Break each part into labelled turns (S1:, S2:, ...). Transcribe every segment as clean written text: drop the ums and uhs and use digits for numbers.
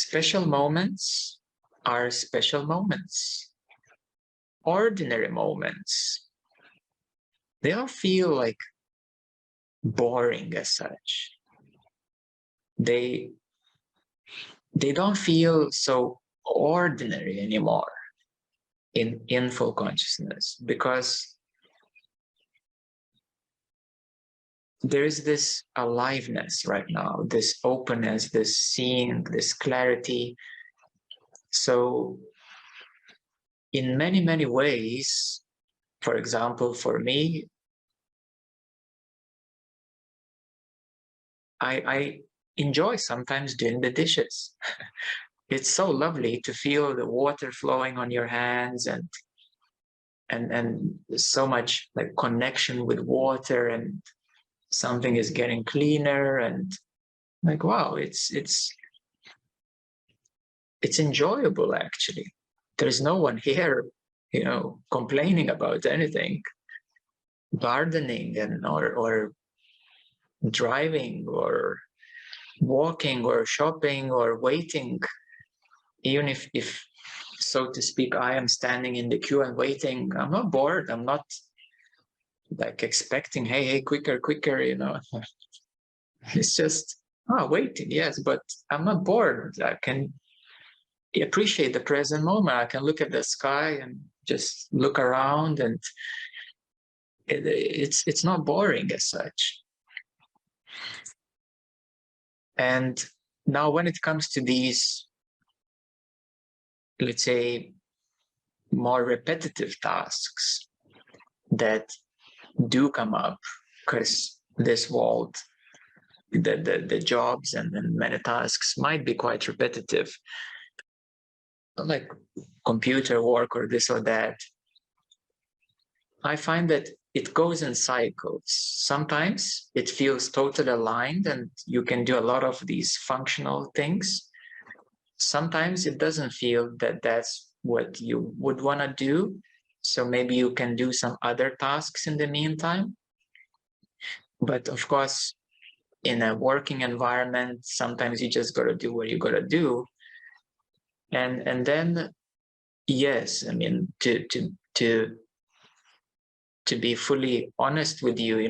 S1: special moments are special moments. Ordinary moments, they all feel like boring as such. They don't feel so ordinary anymore in full consciousness, because there is this aliveness right now, this openness, this seeing, this clarity. So in many, many ways, for example, for me, I enjoy sometimes doing the dishes. It's so lovely to feel the water flowing on your hands, and so much like connection with water, and something is getting cleaner, and like, wow, it's enjoyable actually. There's no one here, complaining about anything. Gardening and or driving or walking or shopping or waiting, even if so to speak, I am standing in the queue and waiting, I'm not bored. I'm not like expecting, hey, quicker, It's just, waiting, yes, but I'm not bored. I can appreciate the present moment. I can look at the sky and just look around, and it's not boring as such. And now when it comes to these, let's say, more repetitive tasks that do come up, because this world, the jobs and many tasks might be quite repetitive, like computer work or this or that. I find that it goes in cycles. Sometimes it feels totally aligned and you can do a lot of these functional things. Sometimes it doesn't feel that that's what you would want to do. So maybe you can do some other tasks in the meantime. But of course, in a working environment, sometimes you just got to do what you got to do. And then, yes, I mean, to be fully honest with you,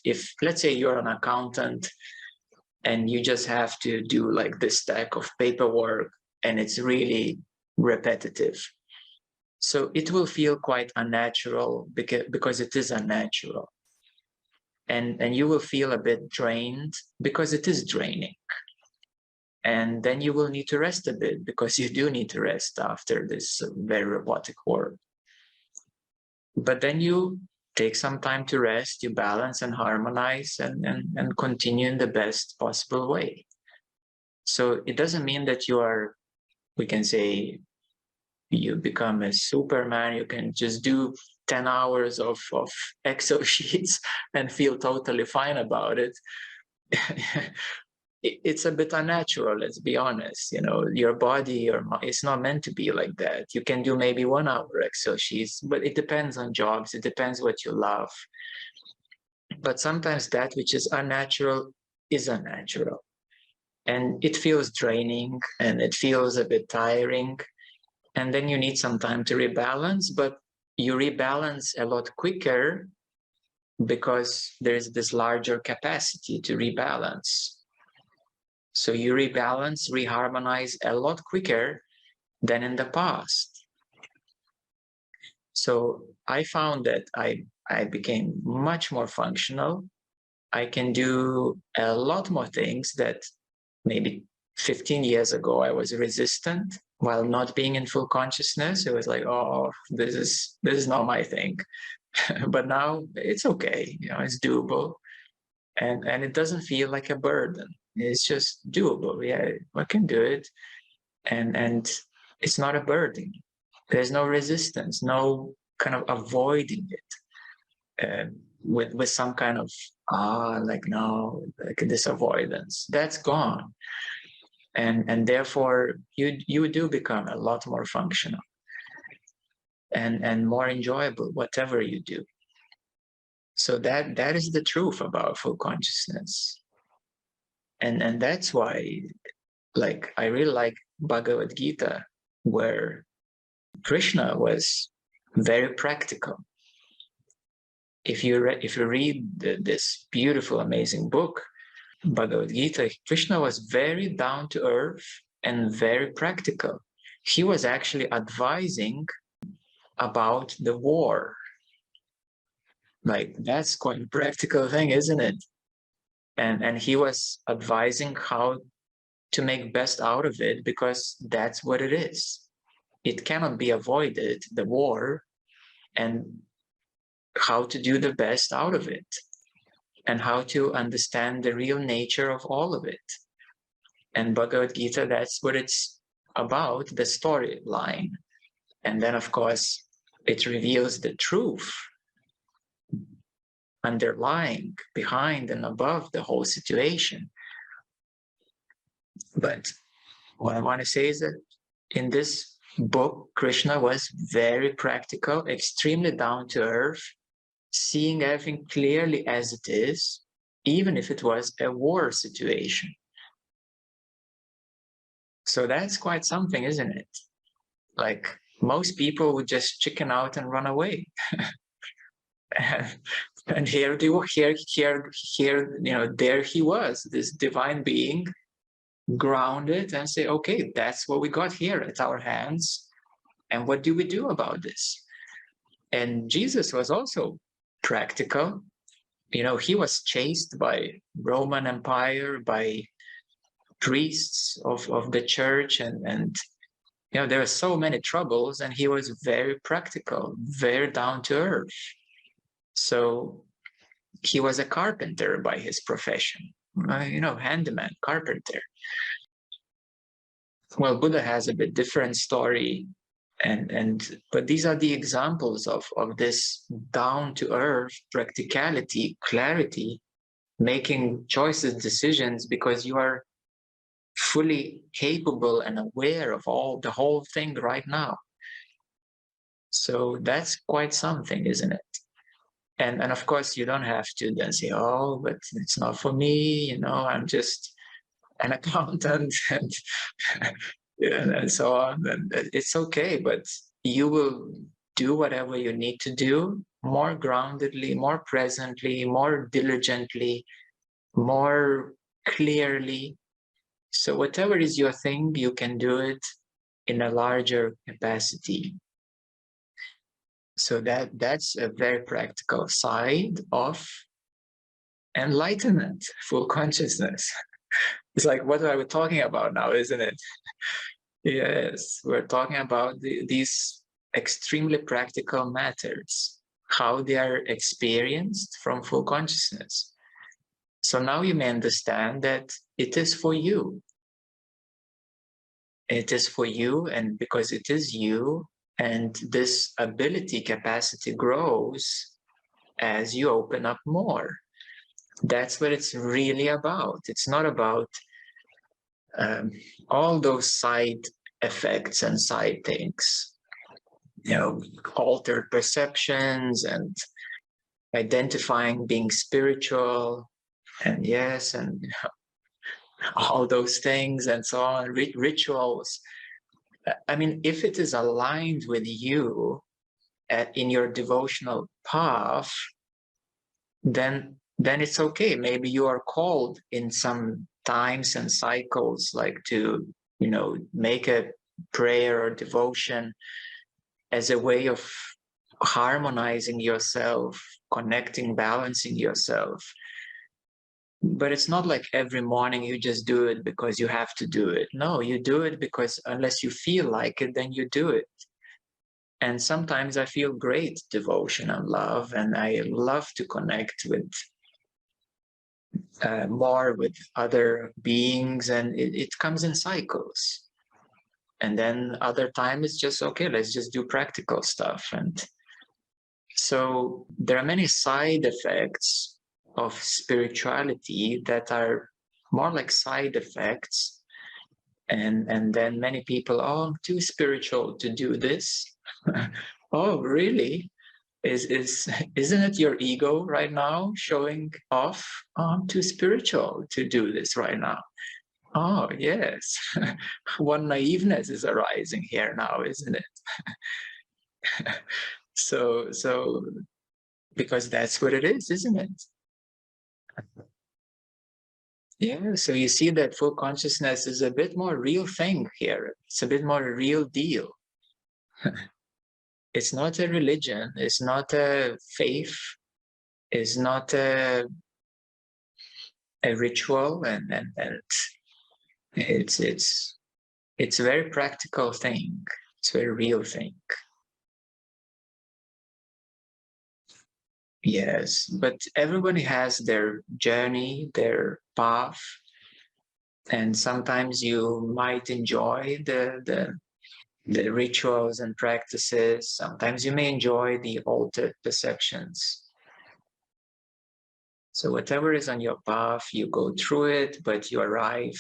S1: if let's say you're an accountant and you just have to do like this stack of paperwork and it's really repetitive, so it will feel quite unnatural because it is unnatural, and you will feel a bit drained because it is draining. And then you will need to rest a bit because you do need to rest after this very robotic work. But then you take some time to rest, you balance and harmonize and continue in the best possible way. So it doesn't mean that you are, we can say, you become a Superman, you can just do 10 hours of Excel sheets and feel totally fine about it. It's a bit unnatural, let's be honest. Your body, it's not meant to be like that. You can do maybe 1 hour Excel sheets, but it depends on jobs. It depends what you love. But sometimes that which is unnatural is unnatural. And it feels draining and it feels a bit tiring. And then you need some time to rebalance, but you rebalance a lot quicker because there's this larger capacity to rebalance. So you rebalance, reharmonize a lot quicker than in the past. So I found that I became much more functional. I can do a lot more things that maybe 15 years ago I was resistant while not being in full consciousness. It was like, oh, this is not my thing. But now it's okay, it's doable. And it doesn't feel like a burden. It's just doable. Yeah, I can do it. And it's not a burden. There's no resistance, no kind of avoiding it with some kind of, like this avoidance. That's gone. And therefore, you do become a lot more functional and more enjoyable, whatever you do. So that is the truth about full consciousness. And that's why like I really like Bhagavadgita, where Krishna was very practical. If you read this beautiful, amazing book, Bhagavad Gita, Krishna was very down to earth and very practical. He was actually advising about the war. Like, that's quite a practical thing, isn't it? And he was advising how to make best out of it, because that's what it is. It cannot be avoided, the war, and how to do the best out of it, and how to understand the real nature of all of it. And Bhagavad Gita, that's what it's about, the storyline. And then, of course, it reveals the truth underlying, behind, and above the whole situation. But what I want to say is that in this book, Krishna was very practical, extremely down to earth, seeing everything clearly as it is, even if it was a war situation. So that's quite something, isn't it? Like, most people would just chicken out and run away. And here, there he was, this divine being, grounded, and say, okay, that's what we got here at our hands, and what do we do about this? And Jesus was also practical. He was chased by Roman Empire, by priests of the church, and there were so many troubles, and he was very practical, very down to earth. So he was a carpenter by his profession, handyman, carpenter. Well, Buddha has a bit different story, but these are the examples of this down to earth practicality, clarity, making choices, decisions, because you are fully capable and aware of the whole thing right now. So that's quite something, isn't it? And of course, you don't have to then say, oh, but it's not for me, I'm just an accountant and so on. And it's okay, but you will do whatever you need to do more groundedly, more presently, more diligently, more clearly. So whatever is your thing, you can do it in a larger capacity. So that's a very practical side of enlightenment, full consciousness. It's like, what are we talking about now, isn't it? Yes, we're talking about these extremely practical matters, how they are experienced from full consciousness. So now you may understand that it is for you. It is for you, and because it is you, and this ability, capacity grows as you open up more. That's what it's really about. It's not about all those side effects and side things, altered perceptions and identifying being spiritual, and yes, and all those things and so on, rituals. I mean, if it is aligned with you in your devotional path, then it's okay. Maybe you are called in some times and cycles, like to, make a prayer or devotion as a way of harmonizing yourself, connecting, balancing yourself. But it's not like every morning you just do it because you have to do it. No, you do it because unless you feel like it, then you do it. And sometimes I feel great devotion and love, and I love to connect with more with other beings, and it comes in cycles. And then other time it's just, okay, let's just do practical stuff. And so there are many side effects of spirituality that are more like side effects. And then many people, oh, I'm too spiritual to do this. Oh, really? Isn't it your ego right now showing off? Oh, I'm too spiritual to do this right now. Oh, yes. One naiveness is arising here now, isn't it? So because that's what it is, isn't it? Yeah, so you see that full consciousness is a bit more real thing here. It's a bit more a real deal. It's not a religion, it's not a faith, it's not a ritual, and it's a very practical thing. It's a very real thing. Yes, but everybody has their journey, their path, and sometimes you might enjoy the rituals and practices. Sometimes you may enjoy the altered perceptions. So whatever is on your path, you go through it, but you arrive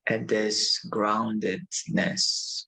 S1: at this groundedness.